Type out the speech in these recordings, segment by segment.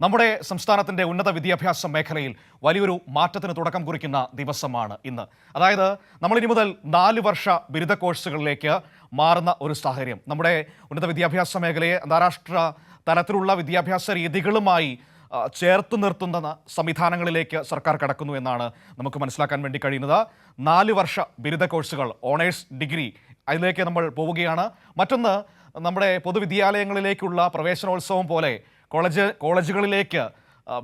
നമ്മുടെ സംസ്ഥാനത്തിൻ്റെ ഉന്നത വിദ്യാഭ്യാസ മേഖലയിൽ വലിയൊരു മാറ്റത്തിന് തുടക്കം കുറിക്കുന്ന ദിവസമാണ് ഇന്ന്. അതായത് നമ്മളിനി മുതൽ 4 വർഷ ബിരുദ കോഴ്സുകളിലേക്ക് മാറുന്ന ഒരു സാഹചര്യം. നമ്മുടെ ഉന്നത വിദ്യാഭ്യാസ മേഖലയെ അന്താരാഷ്ട്ര തലത്തിലുള്ള വിദ്യാഭ്യാസ രീതികളുമായി ചേർത്ത് നിർത്തുന്ന സംവിധാനങ്ങളിലേക്ക് സർക്കാർ കടക്കുന്നു എന്നാണ് നമുക്ക് മനസ്സിലാക്കാൻ വേണ്ടി കഴിയുന്നത്. 4 വർഷ ബിരുദ കോഴ്സുകൾ, ഓണേഴ്സ് ഡിഗ്രി, അതിലേക്ക് നമ്മൾ പോവുകയാണ്. മറ്റൊന്ന്, നമ്മുടെ പൊതുവിദ്യാലയങ്ങളിലേക്കുള്ള പ്രവേശനോത്സവം പോലെ കോളേജുകളിലേക്ക്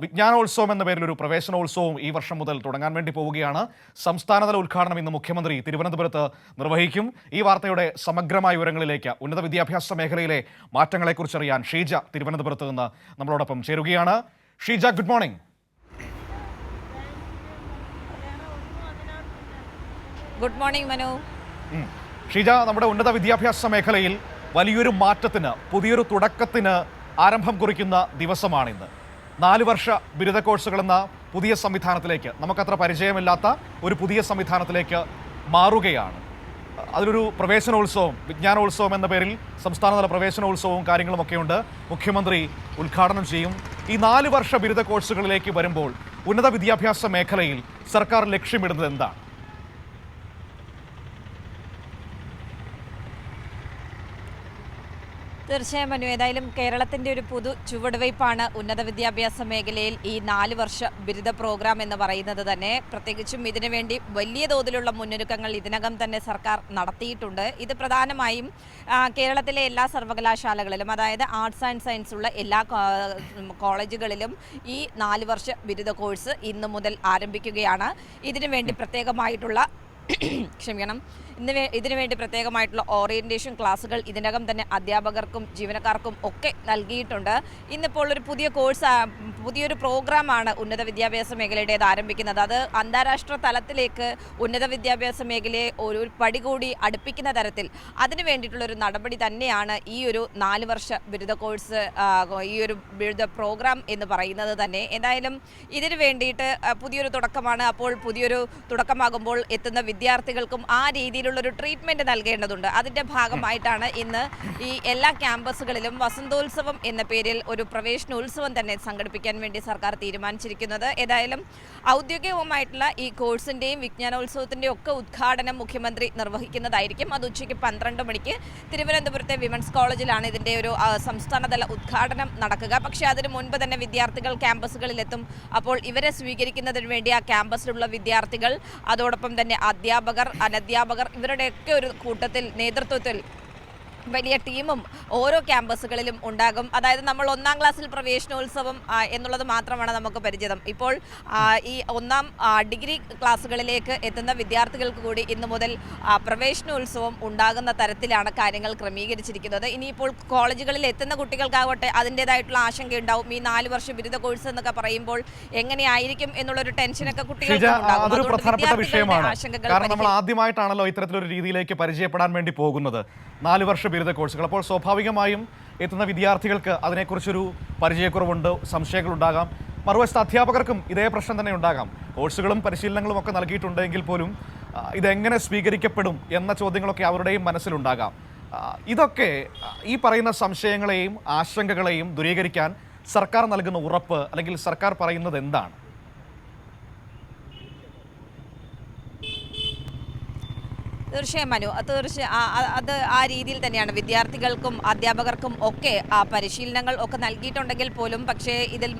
വിജ്ഞാനോത്സവം എന്ന പേരിലൊരു പ്രവേശനോത്സവവും ഈ വർഷം മുതൽ തുടങ്ങാൻ വേണ്ടി പോവുകയാണ്. സംസ്ഥാനതല ഉദ്ഘാടനം ഇന്ന് മുഖ്യമന്ത്രി തിരുവനന്തപുരത്ത് നിർവഹിക്കും. ഈ വാർത്തയുടെ സമഗ്രമായ വിവരങ്ങളിലേക്ക് ഉന്നത വിദ്യാഭ്യാസ മേഖലയിലെ മാറ്റങ്ങളെക്കുറിച്ച് അറിയാൻ ഷീജ തിരുവനന്തപുരത്ത് നിന്ന് നമ്മളോടൊപ്പം ചേരുകയാണ്. Sheeja, good morning. Good morning Manu. Sheeja, നമ്മുടെ ഉന്നത വിദ്യാഭ്യാസ മേഖലയിൽ വലിയൊരു മാറ്റത്തിന്, പുതിയൊരു തുടക്കത്തിന് ആരംഭം കുറിക്കുന്ന ദിവസമാണിന്ന്. 4 വർഷ ബിരുദ കോഴ്സുകളെന്ന പുതിയ സംവിധാനത്തിലേക്ക്, നമുക്കത്ര പരിചയമില്ലാത്ത ഒരു പുതിയ സംവിധാനത്തിലേക്ക് മാറുകയാണ്. അതിലൊരു പ്രവേശനോത്സവം, വിജ്ഞാനോത്സവം എന്ന പേരിൽ സംസ്ഥാനതല പ്രവേശനോത്സവവും കാര്യങ്ങളുമൊക്കെയുണ്ട്. മുഖ്യമന്ത്രി ഉദ്ഘാടനം ചെയ്യും. ഈ 4 വർഷ ബിരുദ കോഴ്സുകളിലേക്ക് വരുമ്പോൾ ഉന്നത വിദ്യാഭ്യാസ മേഖലയിൽ സർക്കാർ ലക്ഷ്യമിടുന്നത് എന്താണ്? തീർച്ചയായും മനു, ഏതായാലും കേരളത്തിൻ്റെ ഒരു പുതു ചുവടുവയ്പ്പാണ് ഉന്നത വിദ്യാഭ്യാസ മേഖലയിൽ ഈ 4 വർഷ ബിരുദ പ്രോഗ്രാം എന്ന് പറയുന്നത് തന്നെ. പ്രത്യേകിച്ചും ഇതിനുവേണ്ടി വലിയ തോതിലുള്ള മുന്നൊരുക്കങ്ങൾ ഇതിനകം തന്നെ സർക്കാർ നടത്തിയിട്ടുണ്ട്. ഇത് പ്രധാനമായും കേരളത്തിലെ എല്ലാ സർവകലാശാലകളിലും, അതായത് ആർട്സ് ആൻഡ് സയൻസ് ഉള്ള എല്ലാ കോളേജുകളിലും ഈ 4 വർഷ ബിരുദ കോഴ്സ് ഇന്നു മുതൽ ആരംഭിക്കുകയാണ്. ഇതിനുവേണ്ടി പ്രത്യേകമായിട്ടുള്ള ഇതിനുവേണ്ടി പ്രത്യേകമായിട്ടുള്ള ഓറിയന്റേഷൻ ക്ലാസുകൾ ഇതിനകം തന്നെ അധ്യാപകർക്കും ജീവനക്കാർക്കും ഒക്കെ നൽകിയിട്ടുണ്ട്. ഇന്നിപ്പോൾ ഒരു പുതിയൊരു പ്രോഗ്രാമാണ് ഉന്നത വിദ്യാഭ്യാസ മേഖലയുടേത് ആരംഭിക്കുന്നത്. അത് അന്താരാഷ്ട്ര തലത്തിലേക്ക് ഉന്നത വിദ്യാഭ്യാസ മേഖലയെ ഒരു പടി കൂടി അടുപ്പിക്കുന്ന തരത്തിൽ അതിനു വേണ്ടിയിട്ടുള്ളൊരു നടപടി തന്നെയാണ് ഈ ഒരു 4 വർഷ ബിരുദ കോഴ്സ്, ഈ ഒരു ബിരുദ പ്രോഗ്രാം എന്ന് പറയുന്നത് തന്നെ. എന്തായാലും ഇതിനു വേണ്ടിയിട്ട് പുതിയൊരു തുടക്കമാണ്. അപ്പോൾ പുതിയൊരു തുടക്കമാകുമ്പോൾ എത്തുന്ന വിദ്യാർത്ഥികൾക്കും ആ രീതിയിലുള്ളൊരു ട്രീറ്റ്മെൻറ്റ് നൽകേണ്ടതുണ്ട്. അതിൻ്റെ ഭാഗമായിട്ടാണ് ഇന്ന് ഈ എല്ലാ ക്യാമ്പസുകളിലും വസന്തോത്സവം എന്ന പേരിൽ ഒരു പ്രവേശനോത്സവം തന്നെ സംഘടിപ്പിക്കാൻ വേണ്ടി സർക്കാർ തീരുമാനിച്ചിരിക്കുന്നത്. ഏതായാലും ഔദ്യോഗികമായിട്ടുള്ള ഈ കോഴ്സിൻ്റെയും വിജ്ഞാനോത്സവത്തിൻ്റെയും ഒക്കെ ഉദ്ഘാടനം മുഖ്യമന്ത്രി നിർവഹിക്കുന്നതായിരിക്കും. അത് ഉച്ചയ്ക്ക് 12 മണിക്ക് തിരുവനന്തപുരത്തെ വിമൻസ് കോളേജിലാണ് ഇതിൻ്റെ ഒരു സംസ്ഥാനതല ഉദ്ഘാടനം നടക്കുക. പക്ഷേ അതിനു മുൻപ് തന്നെ വിദ്യാർത്ഥികൾ ക്യാമ്പസുകളിലെത്തും. അപ്പോൾ ഇവരെ സ്വീകരിക്കുന്നതിന് വേണ്ടി ആ ക്യാമ്പസിലുള്ള വിദ്യാർത്ഥികൾ, അതോടൊപ്പം തന്നെ അധ്യാപകർ, അനധ്യാപകർ, ഇവരുടെയൊക്കെ ഒരു കൂട്ടത്തിൽ, നേതൃത്വത്തിൽ വലിയ ടീമും ഓരോ ക്യാമ്പസുകളിലും ഉണ്ടാകും. അതായത് നമ്മൾ 1ാം ക്ലാസ്സിൽ പ്രവേശനോത്സവം എന്നുള്ളത് മാത്രമാണ് നമുക്ക് പരിചിതം. ഇപ്പോൾ ഈ 1ാം ഡിഗ്രി ക്ലാസ്സുകളിലേക്ക് എത്തുന്ന വിദ്യാർത്ഥികൾക്ക് കൂടി ഇന്നു മുതൽ പ്രവേശനോത്സവം ഉണ്ടാകുന്ന തരത്തിലാണ് കാര്യങ്ങൾ ക്രമീകരിച്ചിരിക്കുന്നത്. ഇനിയിപ്പോൾ കോളേജുകളിൽ എത്തുന്ന കുട്ടികൾക്കാവട്ടെ അതിൻ്റെതായിട്ടുള്ള ആശങ്കയുണ്ടാവും. ഈ 4 വർഷ ബിരുദ കോഴ്സ് എന്നൊക്കെ പറയുമ്പോൾ എങ്ങനെയായിരിക്കും എന്നുള്ളൊരു ടെൻഷനൊക്കെ കുട്ടികൾക്ക് ഉണ്ടാകും. അതൊരു പ്രധാനപ്പെട്ട വിഷയമാണ്. കാരണം നമ്മൾ ആദ്യമായിട്ടാണല്ലോ ഇത്തരത്തിലൊരു രീതിയിലേക്ക് പരിചയപ്പെടാൻ വേണ്ടി പോകുന്നത്. 4 വർഷ ബിരുദ കോഴ്സുകൾ. അപ്പോൾ സ്വാഭാവികമായും എത്തുന്ന വിദ്യാർത്ഥികൾക്ക് അതിനെക്കുറിച്ചൊരു പരിചയക്കുറവുണ്ട്, സംശയങ്ങളുണ്ടാകാം. മറുവശത്ത് അധ്യാപകർക്കും ഇതേ പ്രശ്നം തന്നെ ഉണ്ടാകാം. കോഴ്സുകളും പരിശീലനങ്ങളും ഒക്കെ നൽകിയിട്ടുണ്ടെങ്കിൽ പോലും ഇതെങ്ങനെ സ്വീകരിക്കപ്പെടും എന്ന ചോദ്യങ്ങളൊക്കെ അവരുടെയും മനസ്സിലുണ്ടാകാം. ഇതൊക്കെ ഈ പറയുന്ന സംശയങ്ങളെയും ആശങ്കകളെയും ദൂരീകരിക്കാൻ സർക്കാർ നൽകുന്ന ഉറപ്പ്, അല്ലെങ്കിൽ സർക്കാർ പറയുന്നത് എന്താണ്? തീർച്ചയായും മനു, അത് ആ രീതിയിൽ തന്നെയാണ്. വിദ്യാർത്ഥികൾക്കും അധ്യാപകർക്കും ഒക്കെ പരിശീലനങ്ങൾ ഒക്കെ നൽകിയിട്ടുണ്ടെങ്കിൽ പോലും പക്ഷേ ഇതിൽ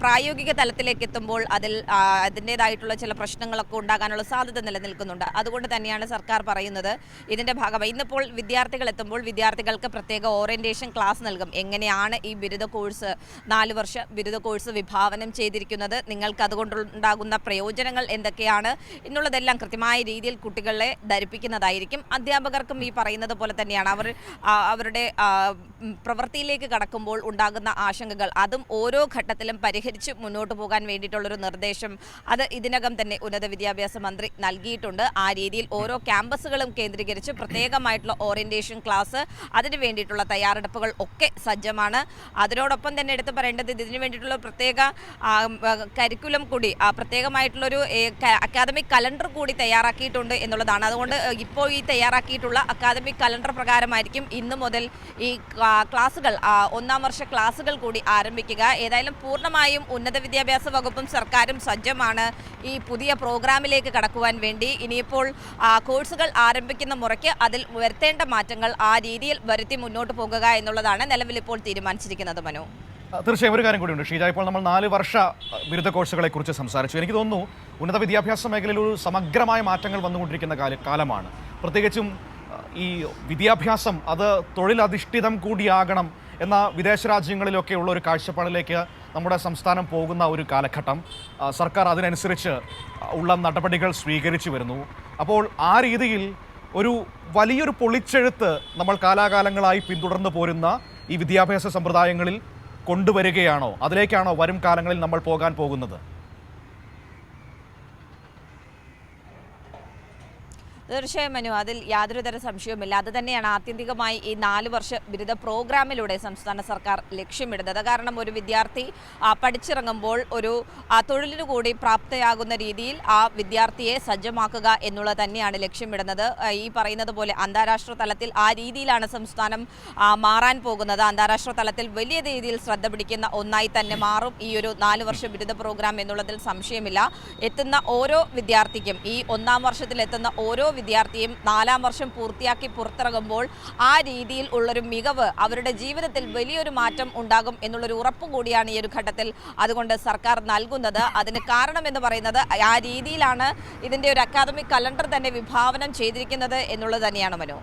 പ്രായോഗിക തലത്തിലേക്ക് എത്തുമ്പോൾ അതിൻ്റേതായിട്ടുള്ള ചില പ്രശ്നങ്ങളൊക്കെ ഉണ്ടാകാനുള്ള സാധ്യത നിലനിൽക്കുന്നുണ്ട്. അതുകൊണ്ട് തന്നെയാണ് സർക്കാർ പറയുന്നത് ഇതിൻ്റെ ഭാഗമായി ഇന്നിപ്പോൾ വിദ്യാർത്ഥികൾ എത്തുമ്പോൾ വിദ്യാർത്ഥികൾക്ക് പ്രത്യേക ഓറിയന്റേഷൻ ക്ലാസ് നൽകും. എങ്ങനെയാണ് ഈ ബിരുദ കോഴ്സ്, 4 വർഷ ബിരുദ കോഴ്സ് വിഭാവനം ചെയ്തിരിക്കുന്നത്, നിങ്ങൾക്ക് അതുകൊണ്ടുണ്ടാകുന്ന പ്രയോജനങ്ങൾ എന്തൊക്കെയാണ് എന്നുള്ളതെല്ലാം കൃത്യമായ രീതിയിൽ കുട്ടികളെ ധരിപ്പിക്കുന്ന ായിരിക്കും. അധ്യാപകർക്കും ഈ പറയുന്നത് പോലെ തന്നെയാണ്. അവരുടെ പ്രവൃത്തിയിലേക്ക് കടക്കുമ്പോൾ ഉണ്ടാകുന്ന ആശങ്കകൾ അതും ഓരോ ഘട്ടത്തിലും പരിഹരിച്ച് മുന്നോട്ട് പോകാൻ വേണ്ടിയിട്ടുള്ളൊരു നിർദ്ദേശം അത് ഇതിനകം തന്നെ ഉന്നത വിദ്യാഭ്യാസ മന്ത്രി നൽകിയിട്ടുണ്ട്. ആ രീതിയിൽ ഓരോ ക്യാമ്പസുകളും കേന്ദ്രീകരിച്ച് പ്രത്യേകമായിട്ടുള്ള ഓറിയന്റേഷൻ ക്ലാസ്, അതിന് വേണ്ടിയിട്ടുള്ള തയ്യാറെടുപ്പുകൾ ഒക്കെ സജ്ജമാണ്. അതിനോടൊപ്പം തന്നെ എടുത്തു പറയേണ്ടത് ഇതിനു വേണ്ടിയിട്ടുള്ള പ്രത്യേക കരിക്കുലം കൂടി, പ്രത്യേകമായിട്ടുള്ളൊരു അക്കാദമിക് കലണ്ടർ കൂടി തയ്യാറാക്കിയിട്ടുണ്ട് എന്നുള്ളതാണ്. അതുകൊണ്ട് ഇപ്പോൾ ഈ തയ്യാറാക്കിയിട്ടുള്ള അക്കാദമിക് കലണ്ടർ പ്രകാരമായിരിക്കും ഇന്നു മുതൽ ഈ ക്ലാസുകൾ 1ാം വർഷ ക്ലാസുകൾ കൂടി ആരംഭിക്കുക. ഏതായാലും പൂർണ്ണമായും ഉന്നത വിദ്യാഭ്യാസ വകുപ്പും സർക്കാരും സജ്ജമാണ് ഈ പുതിയ പ്രോഗ്രാമിലേക്ക് കടക്കുവാൻ വേണ്ടി. ഇനിയിപ്പോൾ കോഴ്സുകൾ ആരംഭിക്കുന്ന മുറയ്ക്ക് അതിൽ വരുത്തേണ്ട മാറ്റങ്ങൾ ആ രീതിയിൽ വരുത്തി മുന്നോട്ട് പോകുക എന്നുള്ളതാണ് നിലവിൽ ഇപ്പോൾ തീരുമാനിച്ചിരിക്കുന്നത്. മനു, തീർച്ചയായും ഒരു കാര്യം കൂടിയുണ്ട് ഷീജ. ഇപ്പോൾ നമ്മൾ 4 വർഷ ബിരുദ കോഴ്സുകളെ കുറിച്ച് സംസാരിച്ചു. എനിക്ക് തോന്നുന്നു ഉന്നത വിദ്യാഭ്യാസ മേഖലയിൽ ഒരു സമഗ്രമായ മാറ്റങ്ങൾ വന്നുകൊണ്ടിരിക്കുന്ന കാലമാണ്. പ്രത്യേകിച്ചും ഈ വിദ്യാഭ്യാസം അത് തൊഴിലധിഷ്ഠിതം കൂടിയാകണം എന്ന വിദേശ രാജ്യങ്ങളിലൊക്കെ ഉള്ള ഒരു കാഴ്ചപ്പാടിലേക്ക് നമ്മുടെ സംസ്ഥാനം പോകുന്ന ഒരു കാലഘട്ടം. സർക്കാർ അതിനനുസരിച്ച് ഉള്ള നടപടികൾ സ്വീകരിച്ചു വരുന്നു. അപ്പോൾ ആ രീതിയിൽ ഒരു വലിയൊരു പൊളിച്ചെഴുത്ത് നമ്മൾ കാലാകാലങ്ങളായി പിന്തുടർന്നു പോരുന്ന ഈ വിദ്യാഭ്യാസ സമ്പ്രദായങ്ങളിൽ കൊണ്ടുവരികയാണോ? അതിലേക്കാണോ വരും കാലങ്ങളിൽ നമ്മൾ പോകാൻ പോകുന്നത്? തീർച്ചയായും മനു, അതിൽ യാതൊരുതര സംശയവുമില്ല. അത് തന്നെയാണ് ആത്യന്തികമായി ഈ 4 വർഷ ബിരുദ പ്രോഗ്രാമിലൂടെ സംസ്ഥാന സർക്കാർ ലക്ഷ്യമിടുന്നത്. കാരണം ഒരു വിദ്യാർത്ഥി പഠിച്ചിറങ്ങുമ്പോൾ ഒരു തൊഴിലിനു കൂടി പ്രാപ്തയാകുന്ന രീതിയിൽ ആ വിദ്യാർത്ഥിയെ സജ്ജമാക്കുക എന്നുള്ളത് തന്നെയാണ് ലക്ഷ്യമിടുന്നത്. ഈ പറയുന്നത് പോലെ അന്താരാഷ്ട്ര തലത്തിൽ ആ രീതിയിലാണ് സംസ്ഥാനം മാറാൻ പോകുന്നത്. അന്താരാഷ്ട്ര തലത്തിൽ വലിയ രീതിയിൽ ശ്രദ്ധ പിടിക്കുന്ന ഒന്നായി തന്നെ മാറും ഈ ഒരു 4 വർഷ ബിരുദ പ്രോഗ്രാം എന്നുള്ളതിൽ സംശയമില്ല. എത്തുന്ന ഓരോ വിദ്യാർത്ഥിക്കും, ഈ 1ാം വർഷത്തിൽ എത്തുന്ന ഓരോ വിദ്യാർത്ഥിയും 4ാം വർഷം പൂർത്തിയാക്കി പുറത്തിറങ്ങുമ്പോൾ ആ രീതിയിൽ ഉള്ളൊരു മികവ് അവരുടെ ജീവിതത്തിൽ വലിയൊരു മാറ്റം ഉണ്ടാകും എന്നുള്ളൊരു ഉറപ്പ് കൂടിയാണ് ഈ ഒരു ഘട്ടത്തിൽ അതുകൊണ്ട് സർക്കാർ നൽകുന്നത്. അതിന് കാരണമെന്ന് പറയുന്നത് ആ രീതിയിലാണ് ഇതിൻ്റെ ഒരു അക്കാദമിക് കലണ്ടർ തന്നെ വിഭാവനം ചെയ്തിരിക്കുന്നത് എന്നുള്ളത് തന്നെയാണ് മനു.